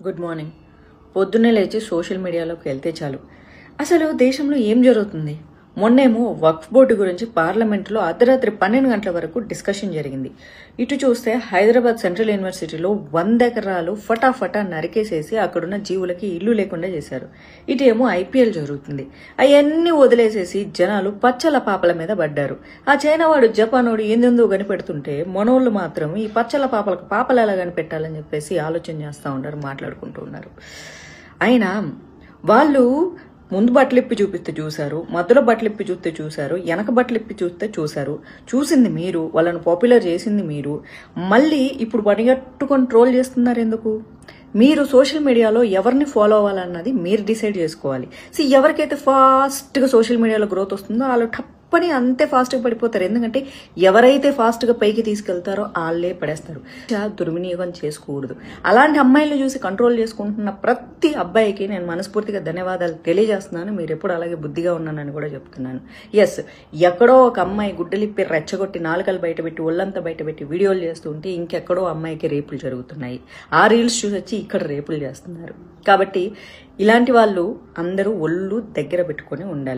Good morning. పొద్దున్నే లేచి social మీడియాలోకి వెళ్తే చాలు అసలు దేశంలో ఏం జరుగుతుంది. మొన్నేమో వక్ఫ్ బోర్డు గురించి పార్లమెంటులో అర్ధరాత్రి 12 గంటల వరకు డిస్కషన్ జరిగింది. ఇటు చూస్తే హైదరాబాద్ సెంట్రల్ యూనివర్సిటీలో 100 ఎకరాలు ఫటాఫటా నరికేసేసి అక్కడున్న జీవులకి ఇల్లు లేకుండా చేశారు. ఇటేమో ఐపీఎల్ జరుగుతుంది. అవన్నీ వదిలేసేసి జనాలు పచ్చల పాపల మీద పడ్డారు. ఆ చైనావాడు జపానోడు ఏందో కనిపెడుతుంటే మనోళ్ళు మాత్రం ఈ పచ్చల పాపలకు పాపలు ఎలా కనిపెట్టాలని చెప్పేసి ఆలోచన చేస్తూ ఉన్నారు, మాట్లాడుకుంటూ ఉన్నారు. అయినా వాళ్ళు ముందు బట్టలిప్పి చూపిస్తే చూశారు, మధ్యలో బట్టలిప్పి చూస్తే చూశారు, వెనక బట్టలిప్పి చూస్తే చూశారు. చూసింది మీరు, వాళ్ళని పాపులర్ చేసింది మీరు, మళ్ళీ ఇప్పుడు పనిగట్టుకొని ట్రోల్ చేస్తున్నారు ఎందుకు? మీరు సోషల్ మీడియాలో ఎవరిని ఫాలో అవ్వాలన్నది మీరు డిసైడ్ చేసుకోవాలి. ఎవరికైతే ఫాస్ట్గా సోషల్ మీడియాలో గ్రోత్ వస్తుందో వాళ్ళు పని అంతే ఫాస్ట్గా పడిపోతారు. ఎందుకంటే ఎవరైతే ఫాస్ట్గా పైకి తీసుకెళ్తారో వాళ్ళే పడేస్తారు. దుర్వినియోగం చేసుకోకూడదు. అలాంటి అమ్మాయిలు చూసి కంట్రోల్ చేసుకుంటున్న ప్రతి అబ్బాయికి నేను మనస్ఫూర్తిగా ధన్యవాదాలు తెలియజేస్తున్నాను. మీరు ఎప్పుడు అలాగే బుద్ధిగా ఉన్నానని కూడా చెప్తున్నాను. ఎస్, ఎక్కడో ఒక అమ్మాయి గుడ్డలిప్పి రెచ్చగొట్టి నాలుకలు బయటపెట్టి ఒళ్ళంతా బయటపెట్టి వీడియోలు చేస్తుంటే ఇంకెక్కడో అమ్మాయికి రేపులు జరుగుతున్నాయి. ఆ రీల్స్ చూసి వచ్చి ఇక్కడ రేపులు చేస్తున్నారు. కాబట్టి ఇలాంటి వాళ్ళు అందరూ ఒళ్ళు దగ్గర పెట్టుకొని ఉండాలి.